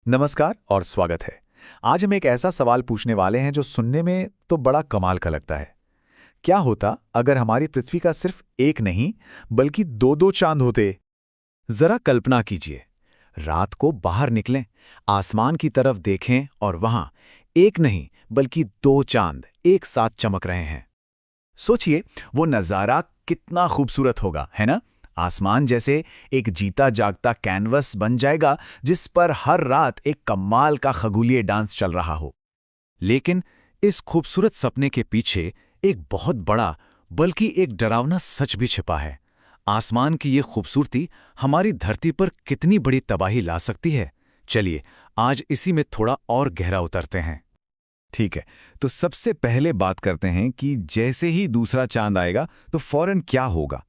नमस्कार और स्वागत है। आज हम एक ऐसा सवाल पूछने वाले हैं जो सुनने में तो बड़ा कमाल का लगता है। क्या होता अगर हमारी पृथ्वी का सिर्फ एक नहीं बल्कि दो दो चांद होते? जरा कल्पना कीजिए, रात को बाहर निकलें, आसमान की तरफ देखें और वहां एक नहीं बल्कि दो चांद एक साथ चमक रहे हैं। सोचिए वो नज़ारा कितना खूबसूरत होगा, है ना? आसमान जैसे एक जीता जागता कैनवस बन जाएगा जिस पर हर रात एक कमाल का खगोलीय डांस चल रहा हो। लेकिन इस खूबसूरत सपने के पीछे एक बहुत बड़ा बल्कि एक डरावना सच भी छिपा है। आसमान की ये खूबसूरती हमारी धरती पर कितनी बड़ी तबाही ला सकती है, चलिए आज इसी में थोड़ा और गहरा उतरते हैं। ठीक है, तो सबसे पहले बात करते हैं कि जैसे ही दूसरा चांद आएगा तो फौरन क्या होगा।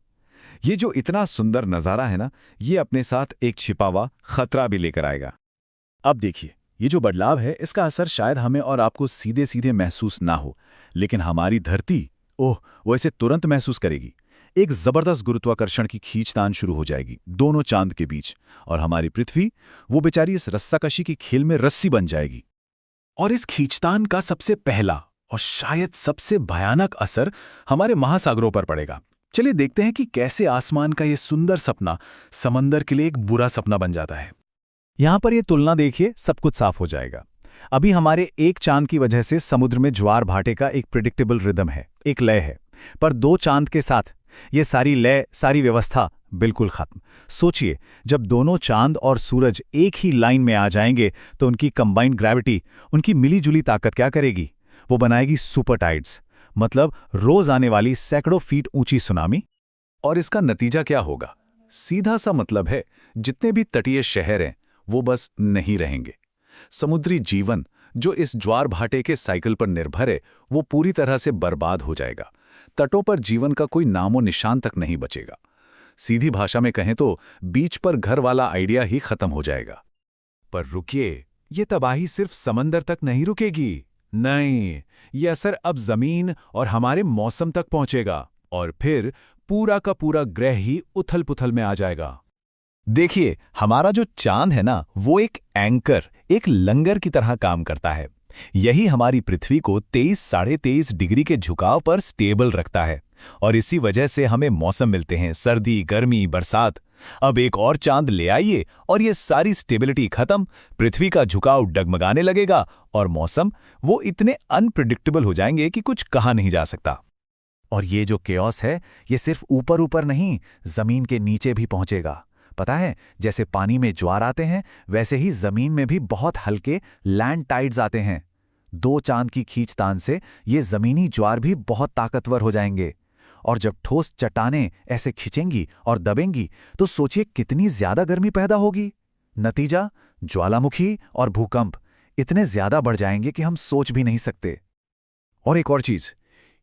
ये जो इतना सुंदर नज़ारा है ना, ये अपने साथ एक छिपा हुआ खतरा भी लेकर आएगा। अब देखिए, ये जो बदलाव है इसका असर शायद हमें और आपको सीधे सीधे महसूस ना हो, लेकिन हमारी धरती वो इसे तुरंत महसूस करेगी। एक जबरदस्त गुरुत्वाकर्षण की खींचतान शुरू हो जाएगी दोनों चांद के बीच, और हमारी पृथ्वी वो बेचारी इस रस्साकशी की खेल में रस्सी बन जाएगी। और इस खींचतान का सबसे पहला और शायद सबसे भयानक असर हमारे महासागरों पर पड़ेगा। चलिए देखते हैं कि कैसे आसमान का ये सुंदर सपना समंदर के लिए एक बुरा सपना बन जाता है। यहां पर ये तुलना देखिए, सब कुछ साफ हो जाएगा। अभी हमारे एक चांद की वजह से समुद्र में ज्वार भाटे का एक प्रिडिक्टेबल रिदम है, एक लय है, पर दो चांद के साथ ये सारी लय, सारी व्यवस्था बिल्कुल खत्म। सोचिए, जब दोनों चांद और सूरज एक ही लाइन में आ जाएंगे तो उनकी कंबाइंड ग्रेविटी, उनकी मिलीजुली ताकत क्या करेगी? वो बनाएगी सुपर टाइड्स, मतलब रोज आने वाली सैकड़ों फीट ऊंची सुनामी। और इसका नतीजा क्या होगा? सीधा सा मतलब है, जितने भी तटीय शहर हैं वो बस नहीं रहेंगे। समुद्री जीवन जो इस ज्वार भाटे के साइकिल पर निर्भर है वो पूरी तरह से बर्बाद हो जाएगा। तटों पर जीवन का कोई नामो निशान तक नहीं बचेगा। सीधी भाषा में कहें तो बीच पर घर वाला आइडिया ही खत्म हो जाएगा। पर रुकिए, ये तबाही सिर्फ समंदर तक नहीं रुकेगी। नहीं, ये असर अब जमीन और हमारे मौसम तक पहुंचेगा, और फिर पूरा का पूरा ग्रह ही उथल पुथल में आ जाएगा। देखिए, हमारा जो चांद है ना, वो एक एंकर, एक लंगर की तरह काम करता है। यही हमारी पृथ्वी को 23-23.5 डिग्री के झुकाव पर स्टेबल रखता है, और इसी वजह से हमें मौसम मिलते हैं, सर्दी, गर्मी, बरसात। अब एक और चांद ले आइए और ये सारी स्टेबिलिटी खत्म, पृथ्वी का झुकाव डगमगाने लगेगा और मौसम वो इतने अनप्रिडिक्टेबल हो जाएंगे कि कुछ कहा नहीं जा सकता। और ये जो केओस है, ये सिर्फ ऊपर ऊपर नहीं, जमीन के नीचे भी पहुंचेगा। पता है, जैसे पानी में ज्वार आते हैं वैसे ही जमीन में भी बहुत हल्के लैंड टाइड्स आते हैं। दो चांद की खींचतान से ये जमीनी ज्वार भी बहुत ताकतवर हो जाएंगे, और जब ठोस चट्टानें ऐसे खिंचेंगी और दबेंगी तो सोचिए कितनी ज्यादा गर्मी पैदा होगी। नतीजा, ज्वालामुखी और भूकंप इतने ज्यादा बढ़ जाएंगे कि हम सोच भी नहीं सकते। और एक और चीज,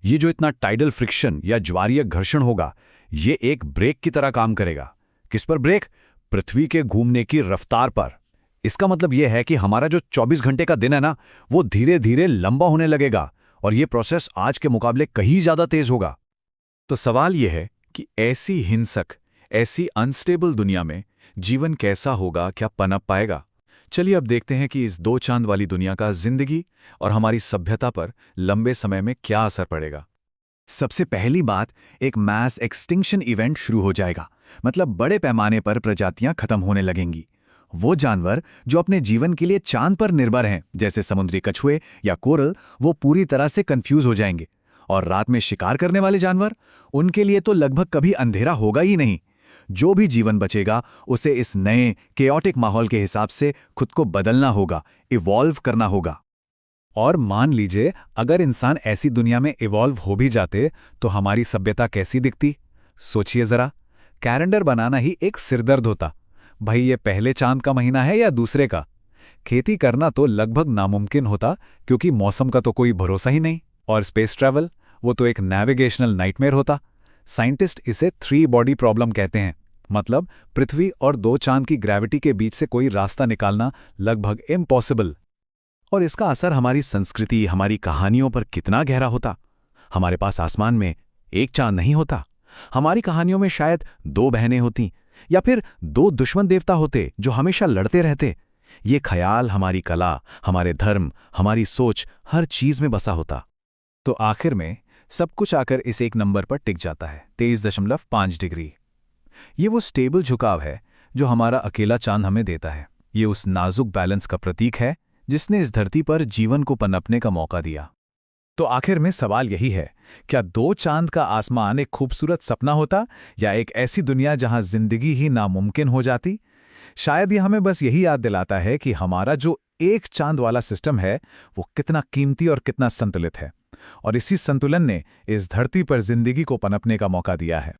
ये जो इतना टाइडल फ्रिक्शन या ज्वारीय घर्षण होगा, ये एक ब्रेक की तरह काम करेगा। किस पर ब्रेक? पृथ्वी के घूमने की रफ्तार पर। इसका मतलब यह है कि हमारा जो 24 घंटे का दिन है ना, वो धीरे धीरे लंबा होने लगेगा, और ये प्रोसेस आज के मुकाबले कहीं ज्यादा तेज होगा। तो सवाल यह है कि ऐसी हिंसक, ऐसी अनस्टेबल दुनिया में जीवन कैसा होगा, क्या पनप पाएगा? चलिए अब देखते हैं कि इस दो चांद वाली दुनिया का जिंदगी और हमारी सभ्यता पर लंबे समय में क्या असर पड़ेगा। सबसे पहली बात, एक मैस एक्सटिंक्शन इवेंट शुरू हो जाएगा, मतलब बड़े पैमाने पर प्रजातियां खत्म होने लगेंगी। वो जानवर जो अपने जीवन के लिए चांद पर निर्भर हैं, जैसे समुद्री कछुए या कोरल, वो पूरी तरह से कंफ्यूज हो जाएंगे। और रात में शिकार करने वाले जानवर, उनके लिए तो लगभग कभी अंधेरा होगा ही नहीं। जो भी जीवन बचेगा उसे इस नए केओटिक माहौल के हिसाब से खुद को बदलना होगा, इवॉल्व करना होगा। और मान लीजिए अगर इंसान ऐसी दुनिया में इवॉल्व हो भी जाते तो हमारी सभ्यता कैसी दिखती? सोचिए जरा, कैलेंडर बनाना ही एक सिरदर्द होता। भाई ये पहले चांद का महीना है या दूसरे का? खेती करना तो लगभग नामुमकिन होता, क्योंकि मौसम का तो कोई भरोसा ही नहीं। और स्पेस ट्रैवल, वो तो एक नेविगेशनल नाइटमेयर होता। साइंटिस्ट इसे 3 बॉडी प्रॉब्लम कहते हैं, मतलब पृथ्वी और दो चांद की ग्रेविटी के बीच से कोई रास्ता निकालना लगभग इम्पॉसिबल। और इसका असर हमारी संस्कृति, हमारी कहानियों पर कितना गहरा होता। हमारे पास आसमान में एक चांद नहीं होता, हमारी कहानियों में शायद 2 बहनें होती, या फिर 2 दुश्मन देवता होते जो हमेशा लड़ते रहते। ये ख्याल हमारी कला, हमारे धर्म, हमारी सोच, हर चीज में बसा होता। तो आखिर में सब कुछ आकर इस एक नंबर पर टिक जाता है, 23.5 डिग्री। ये वो स्टेबल झुकाव है जो हमारा अकेला चांद हमें देता है। ये उस नाजुक बैलेंस का प्रतीक है जिसने इस धरती पर जीवन को पनपने का मौका दिया। तो आखिर में सवाल यही है, क्या दो चांद का आसमान एक खूबसूरत सपना होता, या एक ऐसी दुनिया जहां जिंदगी ही नामुमकिन हो जाती? शायद ये हमें बस यही याद दिलाता है कि हमारा जो एक चांद वाला सिस्टम है वो कितना कीमती और कितना संतुलित है, और इसी संतुलन ने इस धरती पर जिंदगी को पनपने का मौका दिया है।